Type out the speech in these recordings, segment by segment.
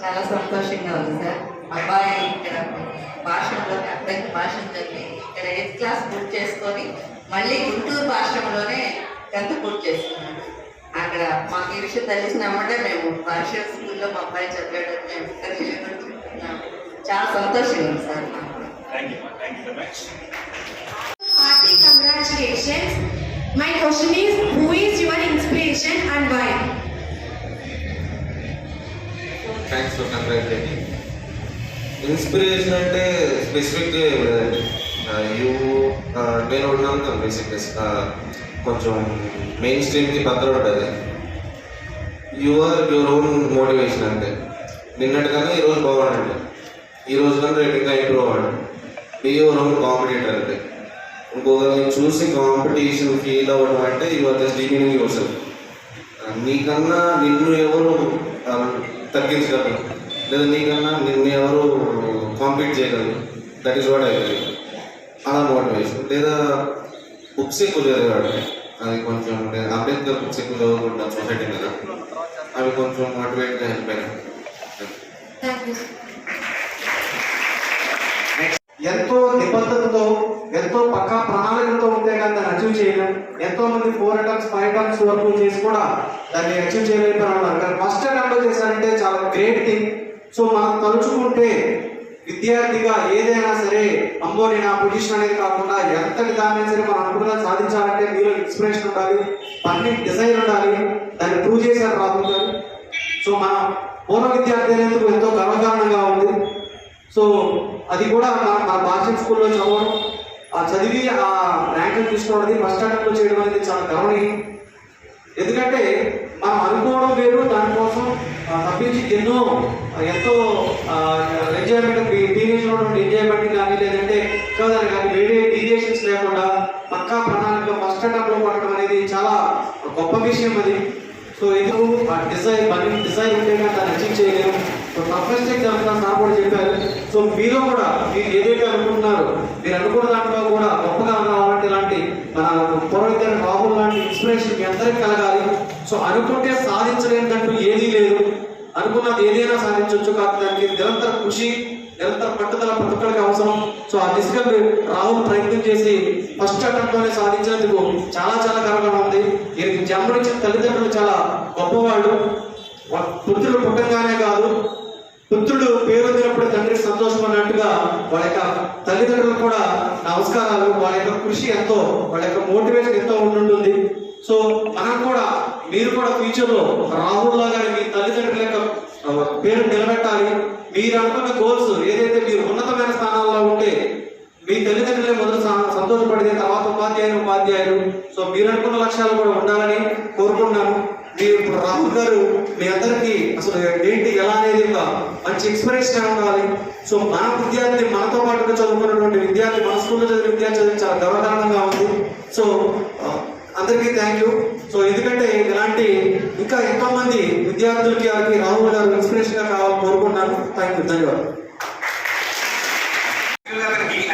చాలా సంతోషంగా ఉంది సార్. అబ్బాయి ఇక్కడ భాషలోనే అబ్బాయికి భాష చదివి ఇక్కడ 8th క్లాస్ పూర్తి చేసుకొని మళ్ళీ గుంటూరు భాషలోనే 10th పూర్తి చేసుకున్నాడు. అక్కడ మాకు ఈ విషయం తెలిసినమ్మంటే మేము భాష స్కూల్లో మా అబ్బాయి చదివాడని మేము చెప్తున్నాము. చాలా సంతోషంగా ఉంది sir. Hearty congratulations. My question is, who is your inspiration and why? Thanks for congratulating. Inspiration అంటే స్పెసిఫిక్గా ఏం లేదండి. నేను ఉన్నాను బేసిక్గా కొంచెం మెయిన్ స్ట్రీమ్కి పక్కన ఉంటుంది. యువర్ ఓన్ మోటివేషన్ అంతే. నిన్నటికన్నా ఈరోజు బాగుండండి, ఈరోజు కన్నా రేపు ఇంకా ఇంప్రూవ్ అవ్వండి. బీ యువర్ ఓన్ కాంపిటేటర్ అంటే. ఇంకొకరిని చూసి కాంపిటీషన్ ఫీల్ అవ్వడం అంటే యువర్ జస్ట్ డిమినింగ్ యువర్ సెల్ఫ్. నీకన్నా నిన్ను ఎవరు తగ్గించగలరు, లేదా నీకన్నా నిన్ను ఎవరు కాంపీట్ చేయగలరు. That is what I feel. అలా మోటివేషన్. లేదా బుక్స్ ఎక్కువ చదివాడు, అది కొంచెం అంబేద్కర్ బుక్స్ ఎక్కువ చదువుకుంటాను సొసైటీ మీద, అవి కొంచెం మోటివేట్గా హెల్ప్ అయినాయి. ఎంతో నిబద్ధతతో ఎంతో పక్కా ప్రణాళికలతో ఉంటే కానీ దాన్ని అచీవ్ చేయలేం. ఎంతో మంది 4 attempts 5 attempts వరకు చేసి కూడా దాన్ని అచీవ్ చేయలేకపోయినా ఉన్నారు. కానీ ఫస్ట్ అటెంప్ట్ చేశారంటే చాలా గ్రేట్ థింగ్. సో మనం తలుచుకుంటే విద్యార్థిగా ఏదైనా సరే అమ్మో నేను ఆ పొజిషన్ అనేది కాకుండా ఎంతటి దాన్ని సరే మనం అనుకున్నది సాధించాలంటే మీలో ఇన్స్పిరేషన్ ఉండాలి, పర్ఫెక్ట్ డిజైన్ ఉండాలి. దాన్ని ప్రూవ్ చేశారు రాహుల్ గారు. సో మన పూర్వ విద్యార్థి అనేందుకు ఎంతో గర్వకారణంగా ఉంది. సో అది కూడా మన భాష స్కూల్లో చదవడం, ఆ చదివి ఆ ర్యాంకులు తీసుకోవడం, ఫస్ట్ అటెంప్ట్లో చేయడం అనేది చాలా గర్వనీయం. ఎందుకంటే మనం అనుకోవడం వేరు, దానికోసం తప్పించి ఎంతో ఎంజాయ్మెంట్, టీనేజ్లో ఎంజాయ్మెంట్ కానీ లేదంటే చదవడానికి కానీ వేరే డీవియేషన్స్ లేకుండా పక్కా ప్రణాళిక ఫస్ట్ అటెంప్ట్లో పడడం అనేది చాలా గొప్ప విషయం అది. సో ఎందుకు ఆ డిజైన్ ఉంటే కానీ దాన్ని అచీవ్ చేయలేము. సో ఫస్ట్ ఎగ్జామ్ సార్ కూడా చెప్పారు. సో మీలో కూడా మీరు ఏదైతే అనుకుంటున్నారో, మీరు అనుకున్న దాంట్లో కూడా గొప్పగా రావాలంటే ఇలాంటి మన పూర్వవిద్యార్థి రాహుల్ లాంటి ఇన్స్పిరేషన్ మీ అందరికీ కలగాలి. సో అనుకుంటే సాధించలేదంటూ ఏదీ లేదు. అనుకున్నది ఏదైనా సాధించవచ్చు. కాకపోతే దానికి నిరంతర కృషి, నిరంతర పట్టుదల ప్రతి ఒక్కరికి అవసరం. సో ఆ దిశగా రాహుల్ ప్రయత్నం చేసి ఫస్ట్ అటెంప్ట్లోనే సాధించినందుకు చాలా చాలా గర్వంగా ఉంది. వీరికి జన్మనిచ్చిన తల్లిదండ్రులు చాలా గొప్పవాళ్ళు. పుత్రుడు పుట్టంగానే కాదు, పుత్రుడు పేరొందినప్పుడు తండ్రి సంతోషం అన్నట్టుగా వాళ్ళ యొక్క తల్లిదండ్రులు కూడా నమస్కారాలు. వాళ్ళ యొక్క కృషి ఎంతో, వాళ్ళ యొక్క మోటివేషన్ ఎంతో ఉంటుంది. సో మనం కూడా, మీరు కూడా ఫ్యూచర్లో రాహుల్ లాగానే మీ తల్లిదండ్రుల యొక్క పేరు నిలబెట్టాలి. మీరు అనుకున్న గోల్స్ ఏదైతే మీరు ఉన్నతమైన స్థానాల్లో ఉంటే మీ తల్లిదండ్రులే మొదలు సంతోషపడిన తర్వాత ఉపాధ్యాయులు. సో మీరు అనుకున్న లక్ష్యాలు కూడా ఉండాలని కోరుకుంటున్నాను. మీరు ఇప్పుడు రాహుల్ గారు మీ అందరికీ అసలు ఏంటి ఎలా అనేది ఒక మంచి ఇన్స్పిరేషన్ ఉండాలి. సో మన విద్యార్థి, మనతో పాటుగా చదువుకున్నటువంటి విద్యార్థి, మన స్కూల్లో చదివిన విద్యార్థి చాలా గర్వకారణంగా ఉంది. సో అందరికీ థ్యాంక్ యూ. సో ఎందుకంటే ఇలాంటి ఇంకా ఎంతో మంది విద్యార్థులకి రాహుల్ గారు ఇన్స్పిరేషన్ గా కావాలని కోరుకుంటున్నాను. థ్యాంక్ యూ, ధన్యవాదాలు.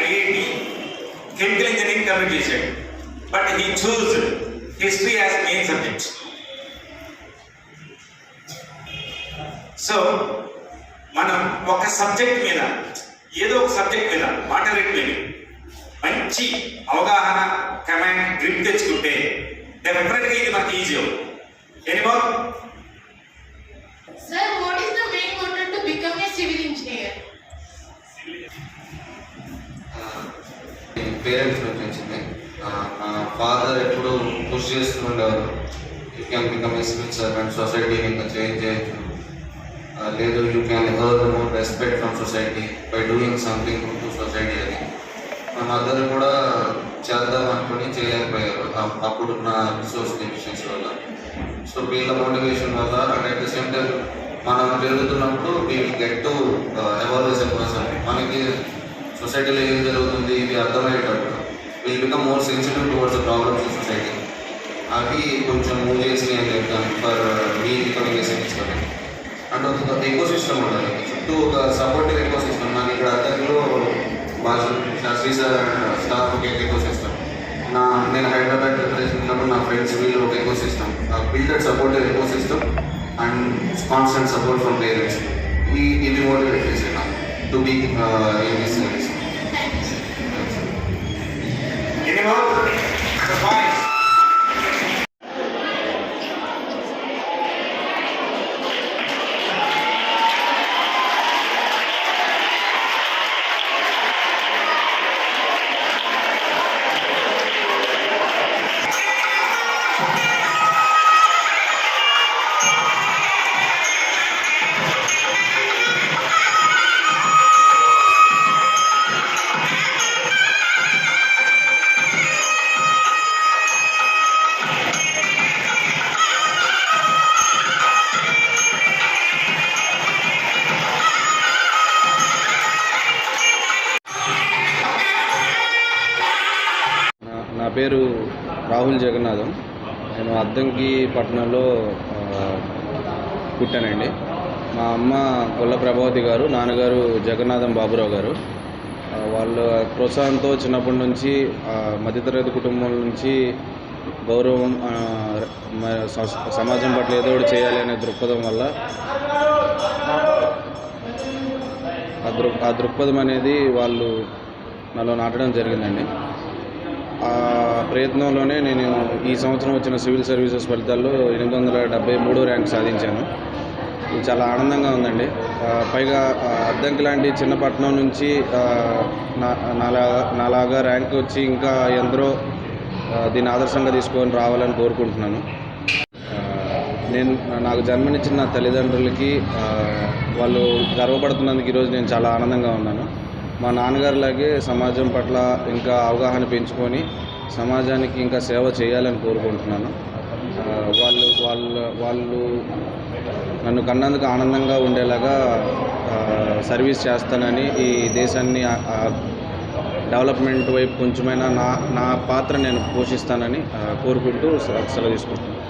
ఐఐటి కెమికల్ ఇంజనీరింగ్ కంప్లీట్ చేశాడు, but he choose history as main subject. So మనం ఒక సబ్జెక్ట్ మీద, ఏదో ఒక సబ్జెక్ట్ మీద, మాటరేట్ మీద మంచి అవగాహన, కమాండ్, గ్రిప్ తెచ్చుకుంటే డెఫినెట్గా ఇది మనకి ఈజీ అవుతుంది. ఎనీబౌట్ Sir, what is the main motive to become a civil engineer? Parents నుంచి వచ్చింది. మా ఫాదర్ ఎప్పుడు పుష్ చేస్తుండేవారు, you can become a civil servant, సొసైటీని ఇంకా చేంజ్ చేయొచ్చు, లేదు you can earn more respect from society by doing something to society అని. మా మదర్ కూడా చేద్దాం అనుకుని చేయలేకపోయారు అప్పుడున్న రిసోర్స్ డెఫిషియన్సీ వల్ల. సో వీళ్ళ మోటివేషన్ వల్ల, and at the same time మనం పెరుగుతున్నప్పుడు we will get to evolve as a person. మనకి సొసైటీలో ఏం జరుగుతుంది ఇది అర్థమయ్యేటప్పుడు will become more sensitive towards the problems in society. అవి కొంచెం మూవ్ చేసి అని చెప్తాను for me becoming a civil servant. And ఒక ఎకో సిస్టమ్ ఉండాలి, చుట్టూ ఒక సపోర్టివ్ ఎకో సిస్టమ్. నాకు ఇక్కడ అద్దరిలో భాష శాస్త్రీ సార్ స్టాఫ్ ఒక ఎకో సిస్టమ్, నేను హైదరాబాద్ ప్రిపరేషన్ ఉన్నప్పుడు నా ఫ్రెండ్స్ వీళ్ళు ఒక echo system, builded supportive eco system and constant support from parents. ఇది మోటివేట్ చేశాను నాకు to be in this service. Any more? The boys. నా పేరు రాహుల్ జగన్నాథం. నేను అద్దంకి పట్టణంలో పుట్టానండి. మా అమ్మ గొల్ల ప్రభావతి గారు, నాన్నగారు జగన్నాథం బాబురావు గారు. వాళ్ళ ప్రోత్సాహంతో చిన్నప్పటి నుంచి మధ్యతరగతి కుటుంబం నుంచి గౌరవం, సమాజం పట్ల ఏదో ఒకటి చేయాలి అనే దృక్పథం వల్ల ఆ దృక్పథం అనేది వాళ్ళు నాలో నాటడం జరిగిందండి. ఆ ప్రయత్నంలోనే నేను ఈ సంవత్సరం వచ్చిన సివిల్ సర్వీసెస్ ఫలితాల్లో 873 ర్యాంక్ సాధించాను. ఇది చాలా ఆనందంగా ఉందండి. పైగా అద్దంకి లాంటి చిన్న పట్టణం నుంచి నాలాగా ర్యాంక్ వచ్చి ఇంకా ఎందరో దీన్ని ఆదర్శంగా తీసుకొని రావాలని కోరుకుంటున్నాను. నాకు జన్మనిచ్చిన నా తల్లిదండ్రులకి వాళ్ళు గర్వపడుతున్నందుకు ఈరోజు నేను చాలా ఆనందంగా ఉన్నాను. మా నాన్నగారిలాగే సమాజం పట్ల ఇంకా అవగాహన పెంచుకొని సమాజానికి ఇంకా సేవ చేయాలని కోరుకుంటున్నాను. వాళ్ళు నన్ను కన్నందుకు ఆనందంగా ఉండేలాగా సర్వీస్ చేస్తానని, ఈ దేశాన్ని డెవలప్మెంట్ వైపు కొంచెమైనా నా పాత్ర నేను పోషిస్తానని కోరుకుంటూ సెలవు తీసుకుంటున్నాను.